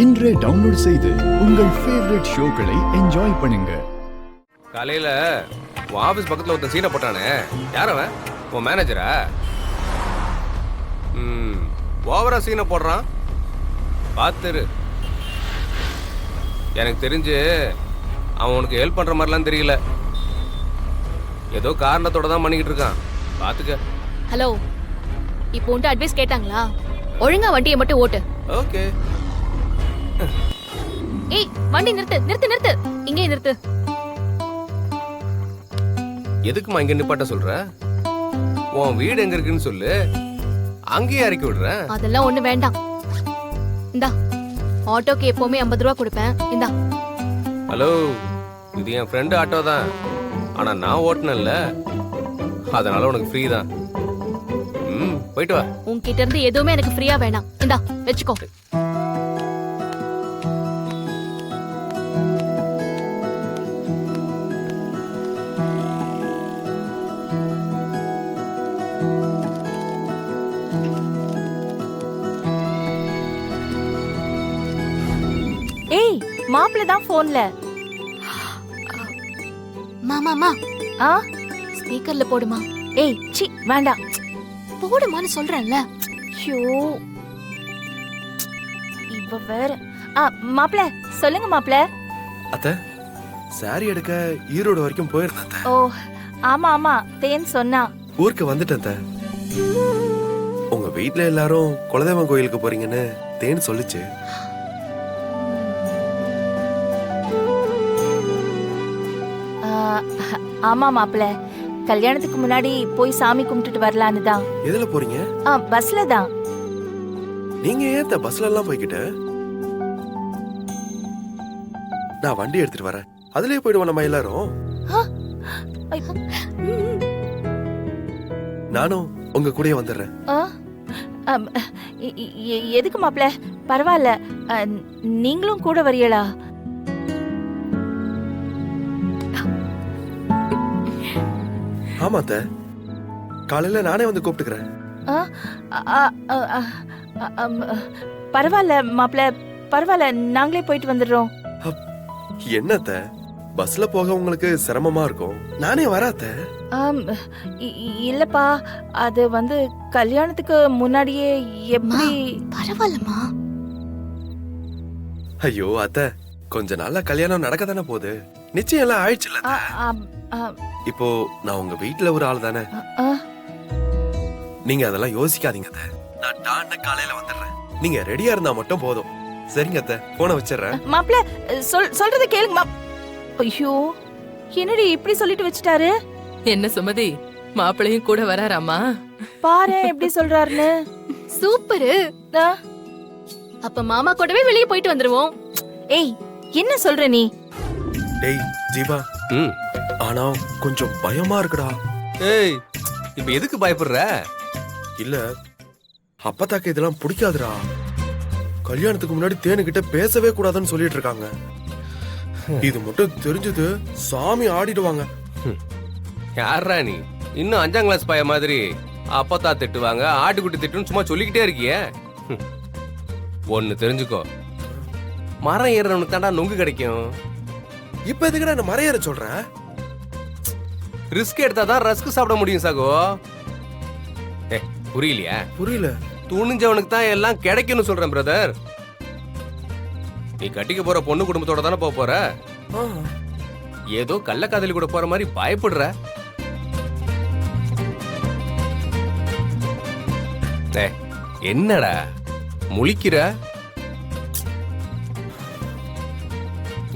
இன்றே டவுன்லோட் செய்து உங்கள் ஃபேவரட் ஷோக்களை என்ஜாய் பண்ணுங்க. காலையில உன் ஆபீஸ் பக்கத்துல ஒருத்தன் சீனை போட்டானே, யார் அவன்? உன் மேனேஜரா? ஓவரா சீனை போடுறான், பார்த்துரு. எனக்கு தெரிஞ்சு அவன் உனக்கு ஹெல்ப் பண்ற மாதிரிலாம் தெரியல, ஏதோ காரணத்தோட தான் பண்ணிக்கிட்டு இருக்கான், பார்த்துக்க. ஹலோ, இப்போ உன்ட்டு அட்வைஸ் கேட்டாங்களா? ஒழுங்கா வண்டியை மட்டும் ஓட்டு. ஓகே. ஏய், வண்டி நிறுத்து நிறுத்து நிறுத்து, இங்கே நிறுத்து. எதுக்குமா இங்க நிப்பாட்ட சொல்ற? உன் வீடு எங்க இருக்குன்னு சொல்லு, அங்கேயே இறக்கி விடுறேன். அதெல்லாம் ஒண்ணு வேண்டாம். இந்தா, ஆட்டோக்கு எப்பவுமே 50 ரூபா கொடுப்பேன், இந்தா. ஹலோ, இது என் ஃப்ரெண்டு ஆட்டோ தான், ஆனா நான் ஓட்டுனேன்ல, அதனால உனக்கு ஃப்ரீ தான். போயிட்டு வா. உன்கிட்ட இருந்து எதுவுமே எனக்கு ஃப்ரீயா வேணாம், இந்தா வெச்சுக்கோ. ஏய், மாப்பிள்ள தான் போன்ல. மாமா ஸ்பீக்கர்ல போடுமா. ஏய் சி, வேண்டாம். போடுமான்னு சொல்றேன்ல. ஐயோ, இவ வேற. மாப்பிள்ள சொல்லுங்க மாப்பிள்ள. அத்தை, சாரி எடுக்க ஈரோடு வரைக்கும் போயிருந்தேன். ஓ ஆமா ஆமா, தேன் சொன்னா. ஊருக்கு வந்துட்டேன் அத்தை. உங்க வீட்ல எல்லாரும் குலதெய்வம் கோயிலுக்கு போறீங்கன்னு தேன் சொல்லுச்சு. ஆமா மாப்பிள்ள, கல்யாணத்துக்கு முன்னாடி போய் சாமி கும்பிட்டுட்டு வரலான்னு தான். எதுல போறீங்க? பஸ்ல தான். நீங்க ஏன் பஸ்ல எல்லாம் போய்கிட்ட? நான் வண்டி எடுத்துட்டு வரேன், அதுலயே போயிடுவோம் நம்ம எல்லாரும். நானும் உங்க கூடயே வந்துடுறேன். எதுக்கு மாப்பிள்ள? பரவாயில்ல, நீங்களும் கூட வரீங்களா? ஆமா அத்தை, காலையில நானே வந்து கூப்பிட்டுக்கிறேன். பரவாயில்ல மாப்பிள்ள, பரவாயில்ல, நாங்களே போயிட்டு வந்துடுறோம். என்னத்த, பஸ்ல போக உங்களுக்கு சிரமமா இருக்கும், நானே வராத்த. இல்லப்பா, அது வந்து கல்யாணத்துக்கு முன்னாடியே எப்படி. பரவாயில்லமா. ஐயோ அத்தை, கொஞ்ச நாள்ல கல்யாணம் நடக்க தானே போகுது, நிச்சயம் எல்லாம் ஆயிடுச்சுல. இப்போ நான் உங்க வீட்டுல ஒரு ஆள் தானே, நீங்க அதெல்லாம் யோசிக்காதீங்க அத்தை. நான் டான்னு காலையில வந்துடுறேன், நீங்க ரெடியா இருந்தா மட்டும் போதும். சரிங்க அத்தை, போன வச்சிடுறேன். மாப்பிள்ள சொல்றத கேளுங்க. ஐயோ, என்னடி இப்படி சொல்லிட்டு வச்சிட்டாரு? என்ன சுமதி, மாப்பிள்ளையும் கூட வராராமா? பாரு எப்படி சொல்றாருன்னு. சூப்பரு. அப்ப மாமா கூடவே வெளியே போயிட்டு வந்துருவோம். ஏய், என்ன சொல்ற நீ? டேய் ஜீவா, ஆனா கொஞ்சம் பயமா இருக்குடா. ஏய், இப்ப எதுக்கு பயப்படுற? இல்ல, அப்பத்தாக்கு இதெல்லாம் பிடிக்காதுடா. கல்யாணத்துக்கு முன்னாடி தேனுகிட்ட பேசவே கூடாதுன்னு சொல்லிட்டு இருக்காங்க. இது மட்டும் தெரிஞ்சது சாமி ஆடிடுவாங்க. யாரா நீ? இன்னும் 5ஆம் கிளாஸ் பைய மாதிரி அப்பத்தா திட்டுவாங்க, ஆட்டுக்குட்டி திட்டுன்னு சும்மா சொல்லிக்கிட்டே இருக்கியே. ஒன்னு தெரிஞ்சுக்கோ, மரம் ஏறவனுக்கு தாண்டா நொங்கு கிடைக்கும். இப்ப எதுக்குடா என்ன மறையற சொல்ற? ரிஸ்க் எடுத்தாதான் ரஸ்க் சாப்பிட முடியும் சகோ. புரியலையா? புரியல. துணிஞ்சவனுக்கு தான் எல்லாம் கிடைக்கும்னு சொல்றேன் பிரதர். நீ கட்டிக்க போற பொண்ணு குடும்பத்தோட தானே போற. ஏதோ கள்ளக்காதலி கூட போற மாதிரி பயப்படுற. என்னடா முழிக்கிற?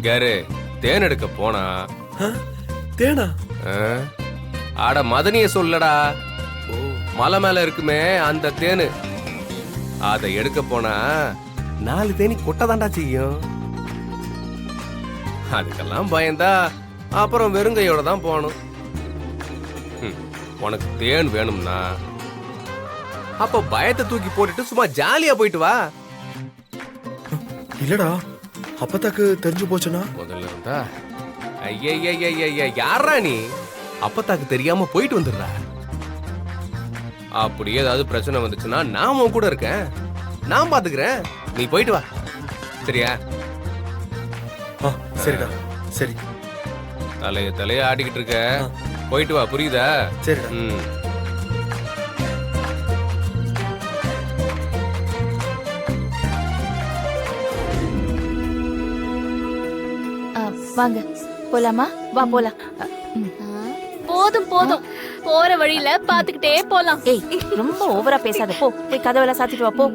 கேரு, தேன் எடுக்க போனா. தேனா? ஆட மதனிய சொல்லடா, மலை மேல இருக்குமே அந்த தேனு, அதை எடுக்க போனா 4 தேனி கொட்டதாண்டா செய்யும். அதுக்கெல்லாம் பயந்தா அப்புறம் வெறுங்கையோட தான் போகணும். உனக்கு தேன் வேணும்னா அப்ப பயத்தை தூக்கி போட்டுட்டு சும்மா ஜாலியா போயிட்டு வா. இல்லடா, அப்பத்தாக்கு தெரிஞ்சு போச்சுனா? முதல்ல இருந்தா ஐயா யாரா நீ? அப்பத்தாக்கு தெரியாம போயிட்டு வந்துடுற. அப்படி ஏதாவது பிரச்சனை வந்துச்சுன்னா நான் உன் கூட இருக்கேன், நான் பாத்துக்கிறேன், நீ போயிட்டு வா. சரியா? ஆ, சரிடா சரி தலைய ஆட்டிக்கிட்டு இருக்க, போயிட்டு வா, புரியுதா? சரிடா. ம். வாங்க போலாமா? வா போலாம். போதும் போதும், போற வழியில பாத்துக்கிட்டே போலாம். ஏய் ரொம்ப ஓவரா பேசாத, போ போய் கதவெல்லாம் சாத்திட்டு வா. போ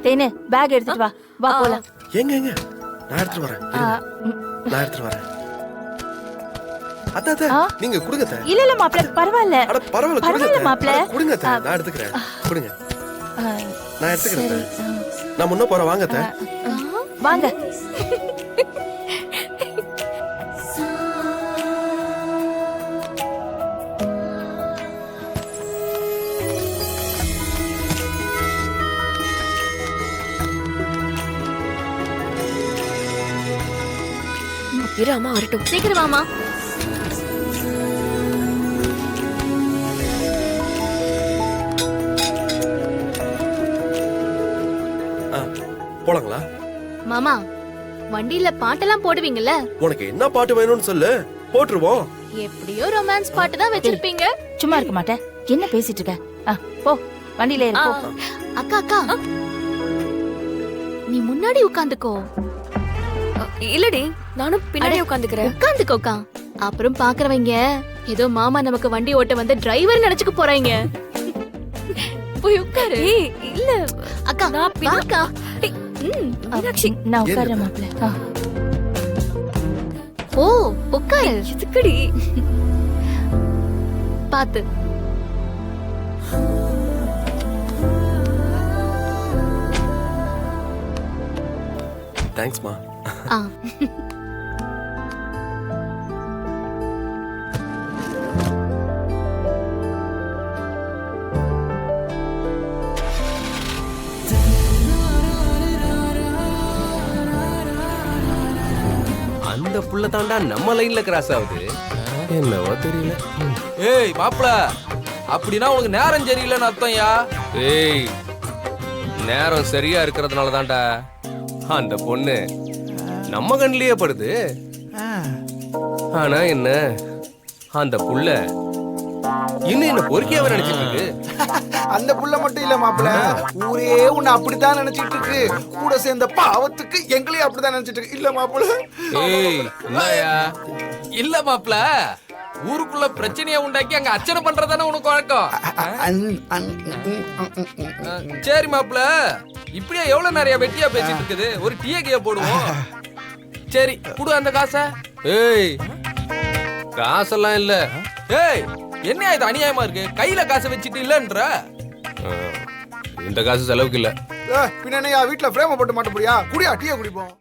தேனு, பேக் எடுத்துட்டு வா. வா போலாம். எங்க நான் எடுத்துட்டு வரேன். இருங்க. நான் எடுத்துட்டு வரேன். அத்தை ஆ? நீங்க கொடுங்க அத்தை. இல்ல இல்ல மாப்ள, பரவாயில்ல. அட பரவாயில்ல கொடுங்க பரவாயில்ல அத்தை. மாப்ள. அட, கொடுங்க அத்தை. நான் எடுத்துக்கிறேன். கொடுங்க. ஆ, நான் எடுத்துக்கிறேன் சரி. அத்தை. நான் முன்ன போறேன், வாங்க அத்தை. வாங்க. இரு அம்மா வரட்டும். சீக்கிரம் வாமா. ஆ, போலாங்களா? மாமா, வண்டியில பாட்டெல்லாம் போடுவீங்கல்ல? உனக்கு என்ன பாட்டு வேணும்னு சொல்லு, போட்டுருவோம். எப்படியோ ரொமான்ஸ் பாட்டு தான் வச்சிருப்பீங்க. சும்மா இருக்க மாட்டேன். என்ன பேசிட்டு இருக்க? போ வண்டியில ஏறு, போ. அக்கா அக்கா, நீ முன்னாடி உட்காந்துக்கோ. இல்லடி, நானும் பின்னாடி உட்காந்துக்கிறேன். உட்காந்துக்கோக்கா. அப்புறம் பாக்குறவங்க ஏதோ மாமா நமக்கு வண்டி ஓட்ட வந்த டிரைவர் நினைச்சுக்க போறாங்க. போய் உட்காரு. ஏய் இல்ல அக்கா நான் வாக்கா. மீனாட்சி, நான் உட்கார்றேன் மாப்ள. ஓ உட்காரு. எதுக்குடி? பாத்து. தேங்க்ஸ்மா. ஆ. அந்த புள்ள தாண்டா நம்ம லைன்ல கிராஸ் ஆகுது. என்னவோ தெரியல. ஏய் மாப்ள, அப்படின்னா உனக்கு நேரம் சரியில்லைன்னு அர்த்தம்யா. ஏய், நேரம் சரியா இருக்கிறதுனால தான்டா அந்த பொண்ணு நம்ம கண்ணிலேயே படுது. ஆனா என்ன, அந்த புள்ள இன்னும் என்ன பொறுக்கியாவ நினைச்சிட்டு இருக்கு. அந்த புள்ள மட்டும் இல்ல மாப்பிள, ஊரே உன்னை அப்படித்தான் நினைச்சிட்டு இருக்கு. கூட சேர்ந்த பாவத்துக்கு எங்களையும் அப்படித்தான் நினைச்சிட்டு இருக்கு. இல்ல மாப்பிள. ஏய் என்னயா? இல்ல மாப்ள, ஊருக்குள்ள பிரச்சனையை உண்டாக்கி அங்க அர்ச்சனை பண்றதானே உனக்கு வழக்கம். சரி மாப்ள, இப்படியே எவ்வளவு நிறைய வெட்டியா பேசிட்டு இருக்குது. ஒரு டீயே போடுவோம். சரி குடு அந்த காசை. ஏய், காசெல்லாம் இல்ல. ஏய் என்ன இது அநியாயமா இருக்கு? கையில காசை வச்சுட்டு இல்லன்ற. இந்த காசு செலவுக்கு இல்ல. பின்ன வீட்டுல பிரேம போட்டு மாட்ட முடியா? குடியா டீயை குடிப்போம்.